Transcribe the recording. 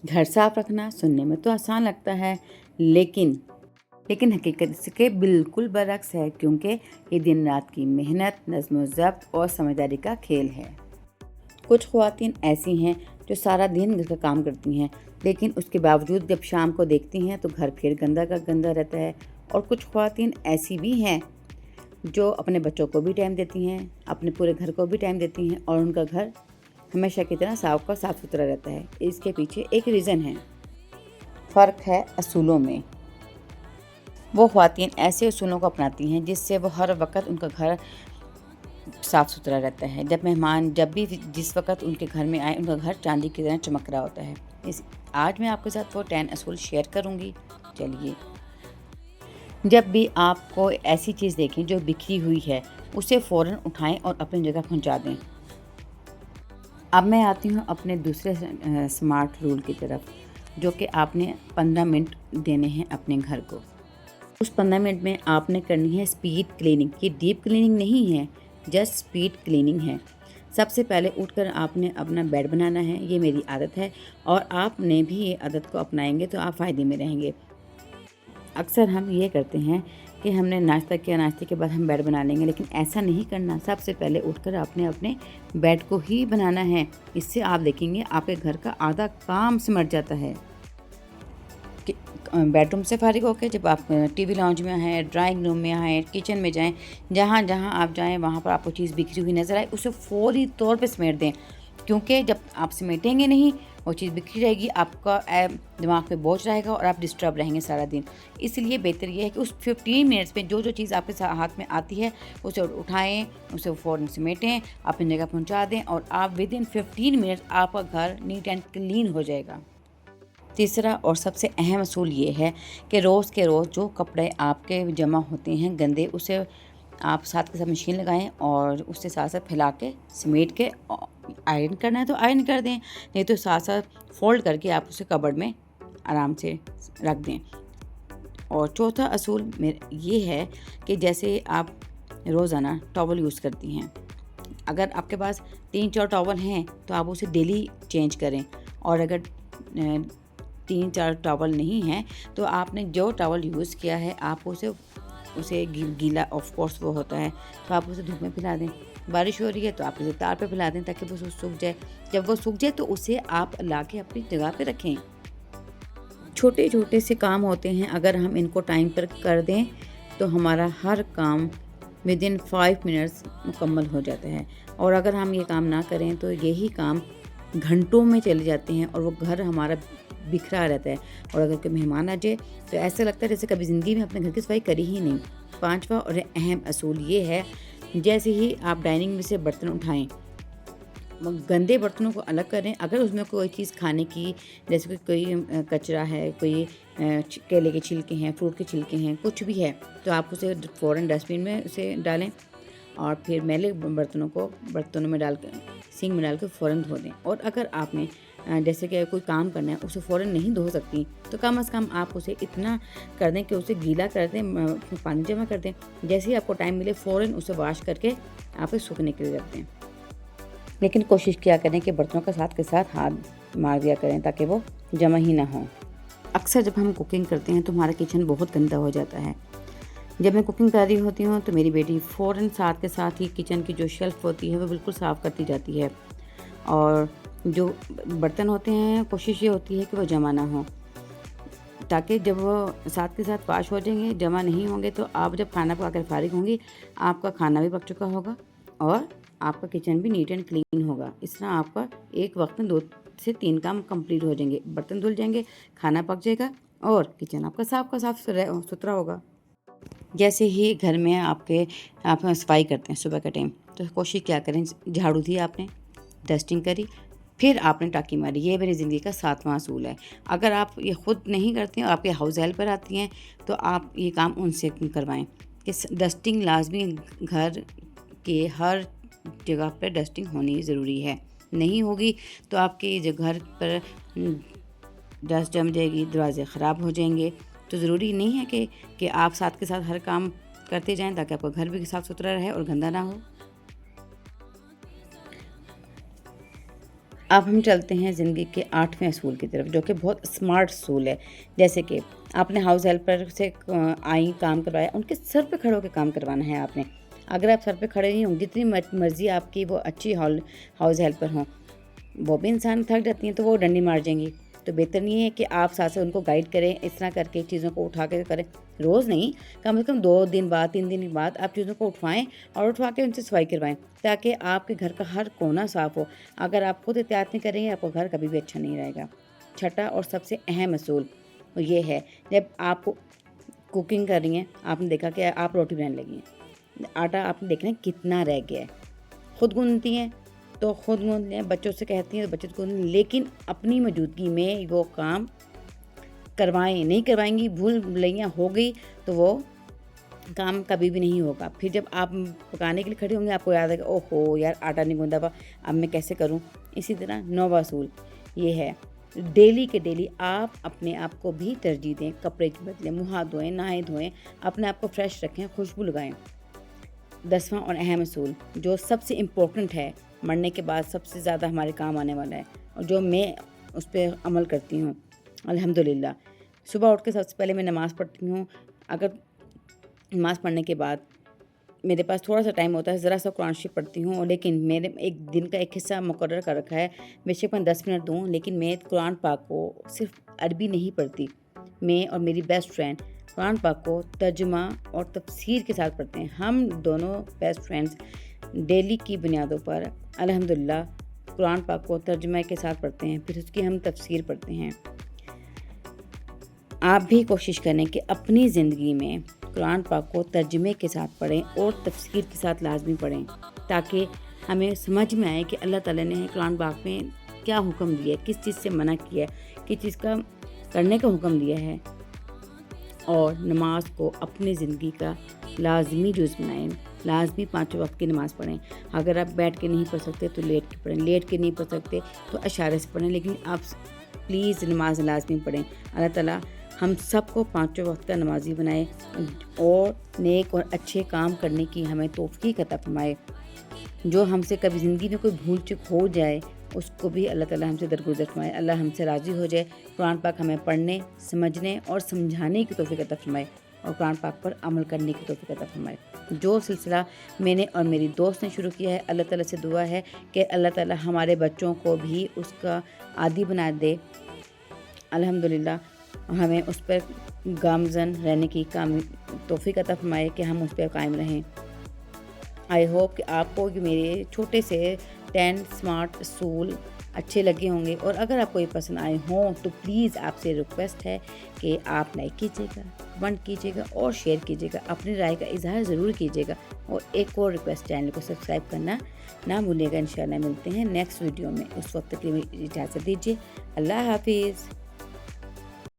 घर साफ रखना सुनने में तो आसान लगता है, लेकिन हकीकत इसके बिल्कुल बरअक्स है, क्योंकि ये दिन रात की मेहनत, नज़्म ज़ब्त और समझदारी का खेल है। कुछ ख़वातीन ऐसी हैं जो सारा दिन घर का काम करती हैं, लेकिन उसके बावजूद जब शाम को देखती हैं तो घर फिर गंदा का गंदा रहता है। और कुछ ख़वातीन ऐसी भी हैं जो अपने बच्चों को भी टाइम देती हैं, अपने पूरे घर को भी टाइम देती हैं, और उनका घर हमेशा की तरह साफ सुथरा रहता है। इसके पीछे एक रीज़न है, फ़र्क है असूलों में। वो ख़वातीन ऐसे असूलों को अपनाती हैं जिससे वो हर वक्त उनका घर साफ़ सुथरा रहता है। जब मेहमान जब भी जिस वक्त उनके घर में आए, उनका घर चांदी की तरह चमक रहा होता है। आज मैं आपके साथ वो 10 असूल शेयर करूँगी। चलिए, जब भी आपको ऐसी चीज़ देखें जो बिखरी हुई है, उसे फ़ौरन उठाएं और अपनी जगह पहुंचा दें। अब मैं आती हूं अपने दूसरे स्मार्ट रूल की तरफ, जो कि आपने 15 मिनट देने हैं अपने घर को। उस 15 मिनट में आपने करनी है स्पीड क्लीनिंग। ये डीप क्लीनिंग नहीं है, जस्ट स्पीड क्लीनिंग है। सबसे पहले उठकर आपने अपना बेड बनाना है। ये मेरी आदत है और आपने भी ये आदत को अपनाएंगे तो आप फ़ायदे में रहेंगे। अक्सर हम ये करते हैं कि हमने नाश्ता किया, नाश्ते के बाद हम बेड बना लेंगे, लेकिन ऐसा नहीं करना। सबसे पहले उठकर आपने अपने बेड को ही बनाना है। इससे आप देखेंगे आपके घर का आधा काम सिमट जाता है। बेडरूम से फारिग होकर जब आप टीवी लाउंज में आएँ, ड्राइंग रूम में आएँ, किचन में जाएँ, जहाँ जहाँ आप जाएँ वहाँ पर आपको चीज़ बिखरी हुई नज़र आए, उसे फ़ौरी तौर पे समेट दें, क्योंकि जब आप समेटेंगे नहीं, वो चीज़ बिखरी रहेगी, आपका दिमाग पे बोझ रहेगा और आप डिस्टर्ब रहेंगे सारा दिन। इसलिए बेहतर ये है कि उस 15 मिनट्स में जो जो चीज़ आपके हाथ में आती है उसे उठाएँ, उसे फ़ौरन समेटें, अपनी जगह पहुँचा दें, और आप विदिन 15 मिनट्स आपका घर नीट एंड क्लीन हो जाएगा। तीसरा और सबसे अहम असूल ये है कि रोज़ के रोज़ जो कपड़े आपके जमा होते हैं गंदे, उसे आप साथ के साथ मशीन लगाएं और उससे साथ साथ फैला के समेट के आयरन करना है तो आयरन कर दें, नहीं तो साथ साथ फोल्ड करके आप उसे कबर्ड में आराम से रख दें। और चौथा असूल ये है कि जैसे आप रोज़ाना टॉवल यूज़ करती हैं, अगर आपके पास 3-4 टॉवल हैं तो आप उसे डेली चेंज करें, और अगर 3-4 टॉवल नहीं हैं तो आपने जो टॉवल यूज़ किया है आप उसे गीला ऑफ कोर्स वो होता है, तो आप उसे धूप में फैला दें। बारिश हो रही है तो आप उसे तार पे फैला दें ताकि वो सूख जाए। जब वो सूख जाए तो उसे आप ला के अपनी जगह पे रखें। छोटे छोटे से काम होते हैं, अगर हम इनको टाइम पर कर दें तो हमारा हर काम विदिन 5 मिनट्स मुकम्मल हो जाता है, और अगर हम ये काम ना करें तो यही काम घंटों में चले जाते हैं और वो घर हमारा बिखरा रहता है। और अगर कोई मेहमान आ जाए तो ऐसा लगता है जैसे कभी ज़िंदगी में अपने घर की सफाई करी ही नहीं। 5वां और अहम असूल ये है, जैसे ही आप डाइनिंग में से बर्तन उठाएं, गंदे बर्तनों को अलग करें। अगर उसमें कोई चीज़ खाने की, जैसे कोई कचरा है, कोई केले के छिलके हैं, फ्रूट के छिलके हैं, कुछ भी है, तो आप उसे फ़ौरन डस्टबिन में उसे डालें, और फिर मैले बर्तनों में डाल कर सिंक में डाल कर फ़ौरन धो दें। और अगर आपने जैसे कि कोई काम करना है, उसे फ़ौरन नहीं धो सकती, तो कम से कम आप उसे इतना कर दें कि उसे गीला कर दें, पानी जमा कर दें। जैसे ही आपको टाइम मिले फ़ौरन उसे वॉश करके आप उसे सूखने के लिए रख दें। लेकिन कोशिश किया करें कि बर्तनों का साथ के साथ हाथ मार दिया करें ताकि वो जमा ही ना हो। अक्सर जब हम कुकिंग करते हैं तो हमारा किचन बहुत गंदा हो जाता है। जब मैं कुकिंग कर रही होती हूँ तो मेरी बेटी फ़ौरन साथ के साथ ही किचन की जो शेल्फ़ होती है वो बिल्कुल साफ़ करती जाती है, और जो बर्तन होते हैं कोशिश ये होती है कि वो जमा ना हो, ताकि जब वो साथ के साथ वॉश हो जाएंगे, जमा नहीं होंगे, तो आप जब खाना पका कर फारिग होंगी, आपका खाना भी पक चुका होगा और आपका किचन भी नीट एंड क्लीन होगा। इस तरह आपका एक वक्त में 2 से 3 काम कंप्लीट हो जाएंगे, बर्तन धुल जाएंगे, खाना पक जाएगा और किचन आपका साफ़ सुथरा होगा। जैसे ही घर में आप सफाई करते हैं सुबह के टाइम, तो कोशिश क्या करें, झाड़ू दिया आपने, डस्टिंग करी, फिर आपने टाँकी मारी। ये मेरी ज़िंदगी का 7वां असूल है। अगर आप ये खुद नहीं करती हैं और आपके हाउस हेल्पर आती हैं तो आप ये काम उनसे करवाएं कि डस्टिंग लाजमी, घर के हर जगह पर डस्टिंग होनी ज़रूरी है। नहीं होगी तो आपके जो घर पर डस्ट जम जाएगी, दरवाजे ख़राब हो जाएंगे। तो ज़रूरी नहीं है कि आप साथ के साथ हर काम करते जाएं ताकि आपका घर भी साफ़ सुथरा रहे और गंदा ना हो। अब हम चलते हैं ज़िंदगी के 8वें असूल की तरफ, जो कि बहुत स्मार्ट असूल है। जैसे कि आपने हाउस हेल्पर से आई काम करवाया, उनके सर पे खड़े होकर काम करवाना है आपने। अगर आप सर पे खड़े नहीं होंगे, जितनी मर्ज़ी आपकी वो अच्छी हाउस हेल्पर हों, वो भी इंसान थक जाती हैं तो वो डंडी मार जाएंगी। तो बेहतर नहीं है कि आप साथ से उनको गाइड करें, इस तरह करके चीज़ों को उठा के करें। रोज़ नहीं, कम से कम 2 दिन बाद, 3 दिन बाद आप चीज़ों को उठवाएं और उठवा के उनसे सफाई करवाएं, ताकि आपके घर का हर कोना साफ़ हो। अगर आप खुद एहतियात नहीं करेंगे, आपका घर कभी भी अच्छा नहीं रहेगा। छठा और सबसे अहम असूल ये है, जब आप कुकिंग कर रही हैं, आपने देखा कि आप रोटी बनाने लगी हैं, आटा आपने देखना है कितना रह गया है। खुद गूंथती हैं तो खुद गूंथ लें, बच्चों से कहती हैं तो बच्चों को, लेकिन अपनी मौजूदगी में वो काम करवाएं। नहीं करवाएंगी, भूल भुलैया हो गई तो वो काम कभी भी नहीं होगा। फिर जब आप पकाने के लिए खड़े होंगे, आपको याद आएगा, ओहो यार आटा नहीं गूंदा हुआ, अब मैं कैसे करूं। इसी तरह 9वां असूल ये है, डेली के डेली आप अपने आप को भी तरजीह दें। कपड़े के बदले मुँह हाथ धोएं, नहाएं धोएं, अपने आप को फ्रेश रखें, खुशबू लगाएं। 10वां और अहम असूल जो सबसे इम्पोर्टेंट है, मरने के बाद सबसे ज़्यादा हमारे काम आने वाला है, और जो मैं उस पर अमल करती हूँ अल्हम्दुलिल्लाह। सुबह उठ के सबसे पहले मैं नमाज़ पढ़ती हूँ। अगर नमाज़ पढ़ने के बाद मेरे पास थोड़ा सा टाइम होता है, ज़रा सा कुरान शरीफ पढ़ती हूँ, लेकिन मेरे एक दिन का एक हिस्सा मुकर्रर कर रखा है, बेशक मैं 10 मिनट दूँ, लेकिन मैं कुरान पाक को सिर्फ अरबी नहीं पढ़ती। मैं और मेरी बेस्ट फ्रेंड कुरान पाक को तर्जुमा और तफसीर के साथ पढ़ते हैं। हम दोनों बेस्ट फ्रेंड्स डेली की बुनियादों पर अल्हम्दुलिल्लाह कुरान पाक को तर्जुमा के साथ पढ़ते हैं, फिर उसकी हम तफसीर पढ़ते हैं। आप भी कोशिश करें कि अपनी ज़िंदगी में कुरान पाक को तर्जुमे के साथ पढ़ें और तफसीर के साथ लाजमी पढ़ें, ताकि हमें समझ में आए कि अल्लाह ताला ने कुरान पाक में क्या हुक्म दिया है, किस चीज़ से मना किया है, किस चीज़ का करने का हुक्म दिया है। और नमाज को अपनी ज़िंदगी का लाजमी जुज़ बनाएं। लाजमी 5 वक्त की नमाज़ पढ़ें। अगर आप बैठ के नहीं पढ़ सकते तो लेट के पढ़ें, लेट के नहीं पढ़ सकते तो इशारे से पढ़ें, लेकिन आप प्लीज़ नमाज लाजमी पढ़ें। अल्लाह ताला हम सबको 5 वक्त का नमाजी बनाए और नेक और अच्छे काम करने की हमें तौफीक अता फरमाए। जो हमसे कभी ज़िंदगी में कोई भूल चूक हो जाए, उसको भी अल्लाह ताला हमसे दरगुजर फरमाए। अल्लाह हमसे राज़ी हो जाए, कुरान पाक हमें पढ़ने, समझने और समझाने की तौफीक अता फरमाए, और कुरान पाक पर अमल करने की तौफीक अता फरमाए। जो सिलसिला मैंने और मेरी दोस्त ने शुरू किया है, अल्लाह ताला से दुआ है कि अल्लाह ताला हमारे बच्चों को भी उसका आदी बना दे अल्हम्दुलिल्लाह, हमें उस पर गामज़न रहने की तौफीक अता फरमाए कि हम उस पर कायम रहें। आई होप कि आपको मेरे छोटे से 10 स्मार्ट असूल अच्छे लगे होंगे, और अगर आपको ये पसंद आए हों तो प्लीज़ आपसे रिक्वेस्ट है कि आप लाइक कीजिएगा, कमेंट कीजिएगा और शेयर कीजिएगा, अपनी राय का इजहार ज़रूर कीजिएगा, और एक और रिक्वेस्ट, चैनल को सब्सक्राइब करना ना भूलिएगा। इंशाल्लाह मिलते हैं नेक्स्ट वीडियो में, उस वक्त के लिए इजाज़त दीजिए। अल्लाह हाफिज़।